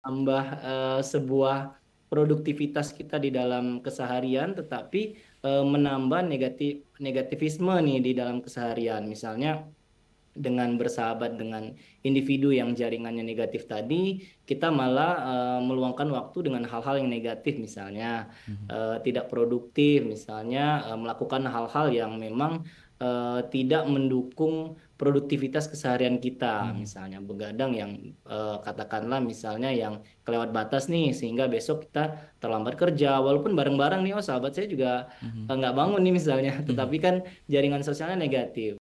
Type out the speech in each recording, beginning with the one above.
menambah sebuah produktivitas kita di dalam keseharian, tetapi menambah negativisme nih di dalam keseharian. Misalnya dengan bersahabat dengan individu yang jaringannya negatif tadi, kita malah meluangkan waktu dengan hal-hal yang negatif, misalnya Mhm. tidak produktif, misalnya melakukan hal-hal yang memang tidak mendukung produktivitas keseharian kita, Mhm. misalnya begadang yang katakanlah misalnya yang kelewat batas nih, sehingga besok kita terlambat kerja, walaupun bareng-bareng nih, oh sahabat saya juga Mhm. nggak bangun nih misalnya, Mhm. tetapi kan jaringan sosialnya negatif.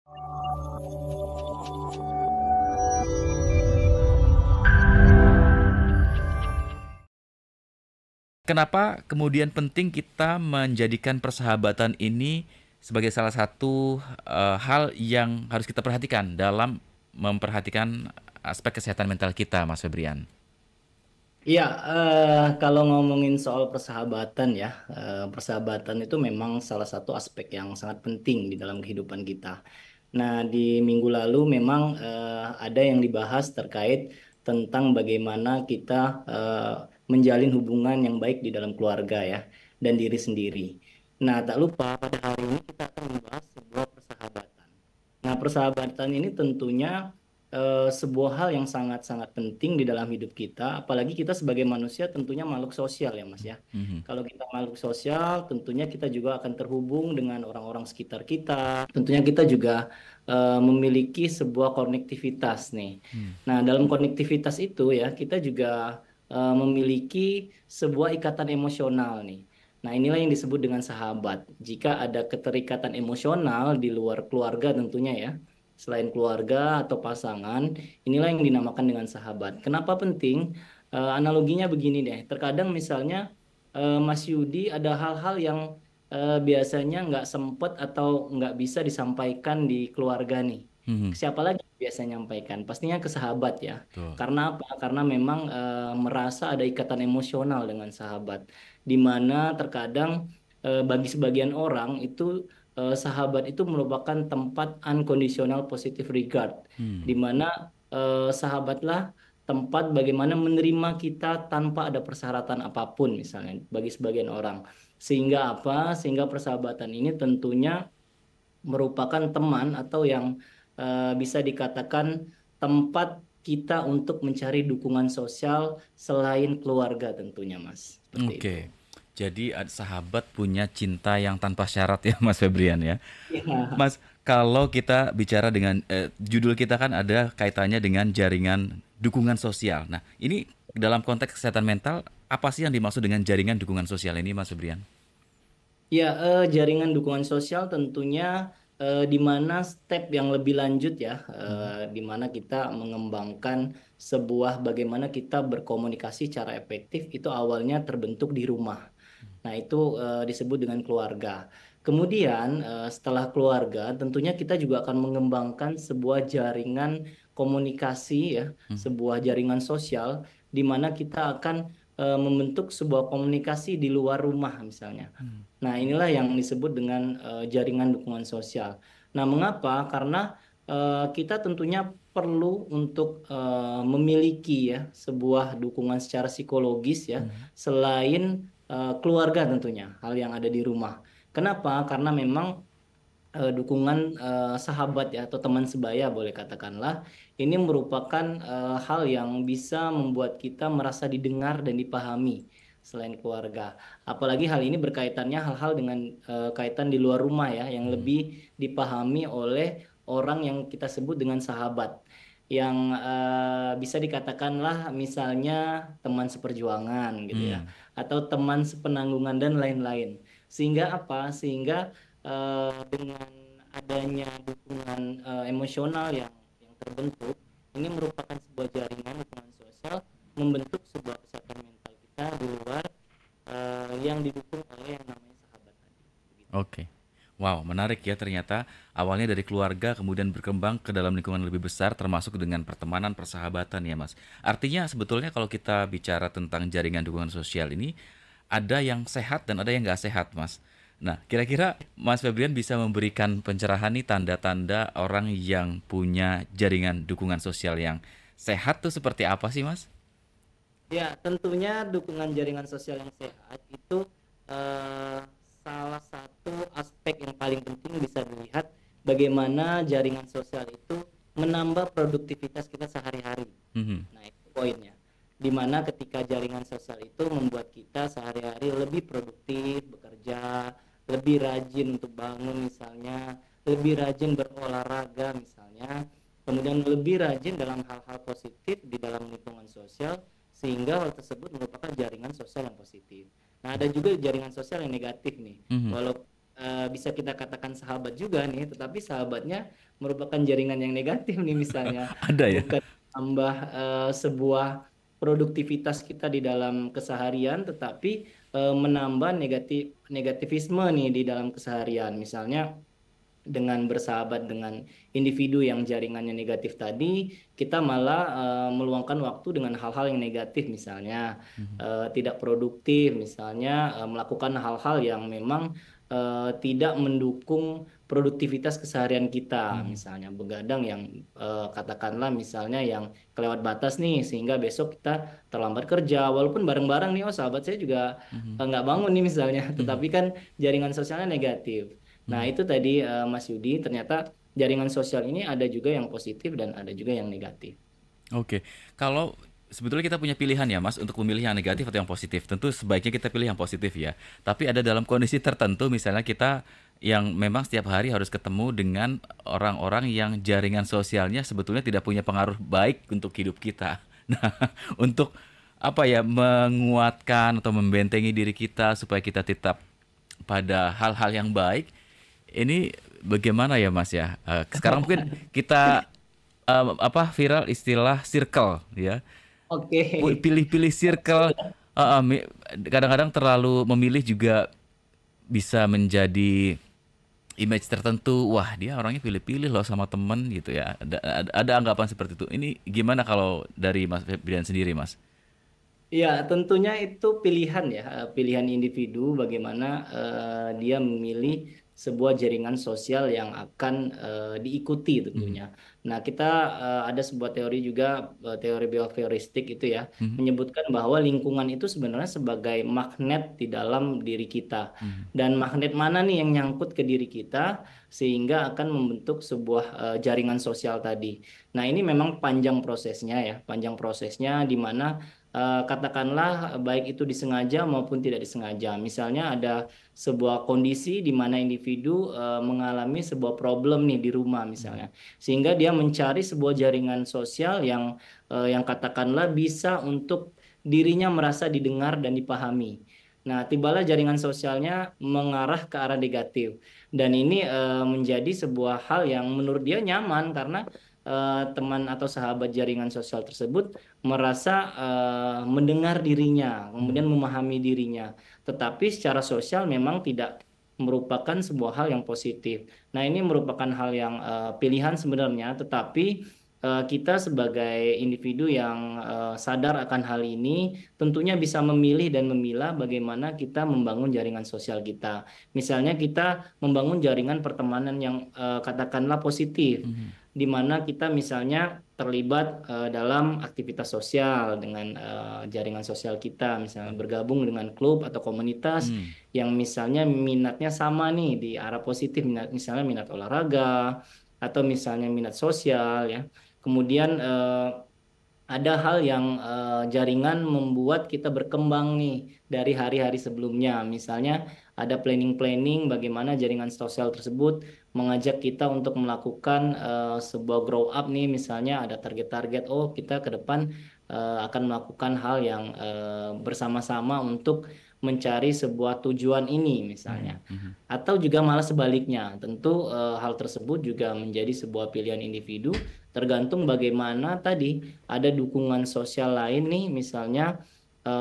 Kenapa kemudian penting kita menjadikan persahabatan ini sebagai salah satu hal yang harus kita perhatikan dalam memperhatikan aspek kesehatan mental kita, Mas Febrian? Iya, kalau ngomongin soal persahabatan ya, persahabatan itu memang salah satu aspek yang sangat penting di dalam kehidupan kita. Nah, di minggu lalu memang ada yang dibahas terkait tentang bagaimana kita eh, menjalin hubungan yang baik di dalam keluarga ya, dan diri sendiri. Nah, tak lupa pada hari ini kita akan membahas sebuah persahabatan. Nah, persahabatan ini tentunya sebuah hal yang sangat-sangat penting di dalam hidup kita, apalagi kita sebagai manusia tentunya makhluk sosial ya Mas ya. Mhm. Kalau kita makhluk sosial, tentunya kita juga akan terhubung dengan orang-orang sekitar kita. Tentunya kita juga memiliki sebuah konektivitas nih. Mhm. Nah, dalam konektivitas itu ya, kita juga memiliki sebuah ikatan emosional nih. Nah, inilah yang disebut dengan sahabat. Jika ada keterikatan emosional di luar keluarga tentunya ya, selain keluarga atau pasangan, inilah yang dinamakan dengan sahabat. Kenapa penting? Analoginya begini deh. Terkadang misalnya Mas Yudi ada hal-hal yang biasanya nggak sempet atau nggak bisa disampaikan di keluarga nih. Mhm. Siapa lagi yang biasa nyampaikan? Pastinya ke sahabat ya. Betul. Karena apa? Karena memang merasa ada ikatan emosional dengan sahabat. Di mana terkadang bagi sebagian orang itu sahabat itu merupakan tempat unconditional positive regard, Mhm. di mana sahabatlah tempat bagaimana menerima kita tanpa ada persyaratan apapun, misalnya bagi sebagian orang. Sehingga apa? Sehingga persahabatan ini tentunya merupakan teman atau yang bisa dikatakan tempat kita untuk mencari dukungan sosial selain keluarga tentunya, Mas. Seperti itu. Oke. Jadi sahabat punya cinta yang tanpa syarat ya, Mas Febrian ya. Ya. Mas, kalau kita bicara dengan judul kita kan ada kaitannya dengan jaringan dukungan sosial. Nah, ini dalam konteks kesehatan mental, apa sih yang dimaksud dengan jaringan dukungan sosial ini, Mas Febrian? Ya, jaringan dukungan sosial tentunya di mana step yang lebih lanjut ya, Mhm. di mana kita mengembangkan sebuah bagaimana kita berkomunikasi secara efektif itu awalnya terbentuk di rumah. Nah, itu disebut dengan keluarga. Kemudian, setelah keluarga, tentunya kita juga akan mengembangkan sebuah jaringan komunikasi ya, Mhm. sebuah jaringan sosial di mana kita akan membentuk sebuah komunikasi di luar rumah misalnya. Mhm. Nah, inilah yang disebut dengan jaringan dukungan sosial. Nah, mengapa? Karena kita tentunya perlu untuk memiliki ya sebuah dukungan secara psikologis ya, Mhm. selain keluarga tentunya, hal yang ada di rumah. Kenapa? Karena memang dukungan sahabat ya atau teman sebaya boleh katakanlah ini merupakan hal yang bisa membuat kita merasa didengar dan dipahami selain keluarga. Apalagi hal ini berkaitannya hal-hal dengan kaitan di luar rumah ya yang Mhm. lebih dipahami oleh orang yang kita sebut dengan sahabat. Yang bisa dikatakanlah misalnya teman seperjuangan gitu ya, Mhm. atau teman sepenanggungan dan lain-lain. Sehingga apa? Sehingga dengan adanya dukungan emosional yang terbentuk, ini merupakan sebuah jaringan dukungan sosial membentuk sebuah kesehatan mental kita di luar yang didukung oleh yang namanya sahabat tadi. Begitu. Oke. Wow, menarik ya ternyata awalnya dari keluarga kemudian berkembang ke dalam lingkungan lebih besar termasuk dengan pertemanan, persahabatan ya Mas. Artinya sebetulnya kalau kita bicara tentang jaringan dukungan sosial ini ada yang sehat dan ada yang nggak sehat Mas. Nah, kira-kira Mas Febrian bisa memberikan pencerahan nih tanda-tanda orang yang punya jaringan dukungan sosial yang sehat tuh seperti apa sih Mas? Ya, tentunya dukungan jaringan sosial yang sehat itu eh, salah satu aspek yang paling penting bisa dilihat bagaimana jaringan sosial itu menambah produktivitas kita sehari-hari. Mhm, Nah, itu poinnya. Dimana ketika jaringan sosial itu membuat kita sehari-hari lebih produktif, bekerja, lebih rajin untuk bangun misalnya, lebih rajin berolahraga misalnya, kemudian lebih rajin dalam hal-hal positif di dalam lingkungan sosial, sehingga hal tersebut merupakan jaringan sosial yang positif. Nah, ada juga jaringan sosial yang negatif nih. mhm. Walau bisa kita katakan sahabat juga nih, tetapi sahabatnya merupakan jaringan yang negatif nih misalnya, Ada ya? bukan tambah sebuah produktivitas kita di dalam keseharian, tetapi menambah negativisme nih di dalam keseharian. Misalnya dengan bersahabat dengan individu yang jaringannya negatif tadi, kita malah meluangkan waktu dengan hal-hal yang negatif, misalnya Mhm, tidak produktif, misalnya melakukan hal-hal yang memang tidak mendukung produktivitas keseharian kita, mhm, misalnya begadang yang katakanlah misalnya yang kelewat batas nih, sehingga besok kita terlambat kerja, walaupun bareng-bareng nih, oh sahabat saya juga mhm, nggak bangun nih misalnya, mhm, tetapi kan jaringan sosialnya negatif. Nah, mhm. itu tadi Mas Yudi, ternyata jaringan sosial ini ada juga yang positif dan ada juga yang negatif. Oke, kalau sebetulnya kita punya pilihan ya Mas untuk memilih yang negatif atau yang positif. Tentu sebaiknya kita pilih yang positif ya. Tapi ada dalam kondisi tertentu misalnya kita yang memang setiap hari harus ketemu dengan orang-orang yang jaringan sosialnya sebetulnya tidak punya pengaruh baik untuk hidup kita. Nah, untuk apa ya menguatkan atau membentengi diri kita supaya kita tetap pada hal-hal yang baik, ini bagaimana ya Mas ya? Sekarang mungkin kita apa viral istilah circle ya. Oke, Pilih-pilih betul circle, ya. kadang-kadang terlalu memilih juga bisa menjadi image tertentu. Wah, dia orangnya pilih-pilih loh sama temen gitu ya. Ada anggapan seperti itu. Ini gimana kalau dari Mas Febrian sendiri, Mas? Ya, tentunya itu pilihan ya, pilihan individu bagaimana dia memilih sebuah jaringan sosial yang akan diikuti Mhm, tentunya. Nah, kita ada sebuah teori juga, teori behavioristik itu ya, mhm, menyebutkan bahwa lingkungan itu sebenarnya sebagai magnet di dalam diri kita. mhm, Dan magnet mana nih yang nyangkut ke diri kita sehingga akan membentuk sebuah jaringan sosial tadi. Nah, ini memang panjang prosesnya ya, panjang prosesnya di mana katakanlah baik itu disengaja maupun tidak disengaja. Misalnya ada sebuah kondisi di mana individu mengalami sebuah problem nih di rumah mhm, misalnya, sehingga dia mencari sebuah jaringan sosial yang katakanlah bisa untuk dirinya merasa didengar dan dipahami. Nah, tibalah jaringan sosialnya mengarah ke arah negatif, dan ini menjadi sebuah hal yang menurut dia nyaman karena teman atau sahabat jaringan sosial tersebut merasa mendengar dirinya, mhm, kemudian memahami dirinya. Tetapi secara sosial memang tidak merupakan sebuah hal yang positif. Nah, ini merupakan hal yang pilihan sebenarnya, tetapi kita sebagai individu yang sadar akan hal ini tentunya bisa memilih dan memilah bagaimana kita membangun jaringan sosial kita. Misalnya kita membangun jaringan pertemanan yang katakanlah positif, mhm, di mana kita misalnya terlibat dalam aktivitas sosial dengan jaringan sosial kita, misalnya bergabung dengan klub atau komunitas mhm, yang misalnya minatnya sama nih di arah positif, misalnya minat olahraga atau misalnya minat sosial ya. Kemudian ada hal yang jaringan membuat kita berkembang nih dari hari-hari sebelumnya. Misalnya ada planning-planning bagaimana jaringan sosial tersebut mengajak kita untuk melakukan sebuah grow up nih. Misalnya ada target-target, oh kita ke depan akan melakukan hal yang bersama-sama untuk mencari sebuah tujuan ini mhm, misalnya. mhm. Atau juga malah sebaliknya. Tentu hal tersebut juga menjadi sebuah pilihan individu tergantung bagaimana tadi ada dukungan sosial lain nih, misalnya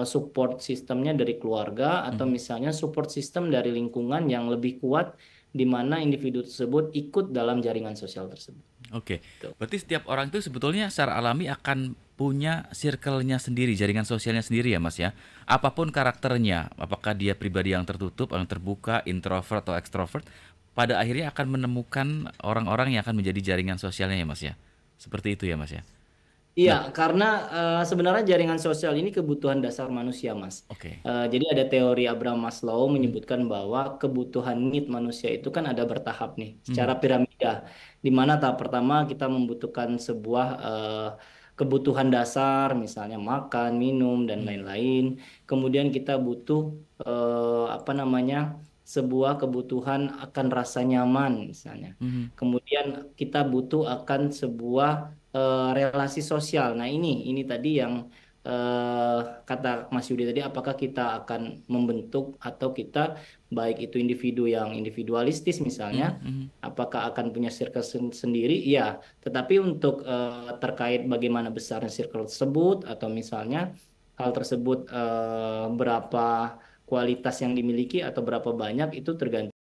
support sistemnya dari keluarga atau Mhm. misalnya support sistem dari lingkungan yang lebih kuat di mana individu tersebut ikut dalam jaringan sosial tersebut. Oke, Tuh. berarti setiap orang itu sebetulnya secara alami akan punya circle-nya sendiri, jaringan sosialnya sendiri ya Mas ya. Apapun karakternya, apakah dia pribadi yang tertutup, yang terbuka, introvert atau ekstrovert, pada akhirnya akan menemukan orang-orang yang akan menjadi jaringan sosialnya ya Mas ya. Seperti itu ya Mas ya. Iya, Nah, karena sebenarnya jaringan sosial ini kebutuhan dasar manusia, Mas. oke. Jadi ada teori Abraham Maslow Mhm, menyebutkan bahwa kebutuhan need manusia itu kan ada bertahap nih, mhm, secara piramida. Di mana tahap pertama kita membutuhkan sebuah kebutuhan dasar, misalnya makan, minum, dan mhm, lain-lain. Kemudian kita butuh apa namanya, sebuah kebutuhan akan rasa nyaman, misalnya. mhm, Kemudian kita butuh akan sebuah relasi sosial. Nah, ini tadi yang eh, kata Mas Yudi tadi, apakah kita akan membentuk atau kita baik itu individu yang individualistis misalnya, mhm, mhm, apakah akan punya circle sendiri? Iya, tetapi untuk terkait bagaimana besarnya circle tersebut atau misalnya hal tersebut berapa kualitas yang dimiliki atau berapa banyak itu tergantung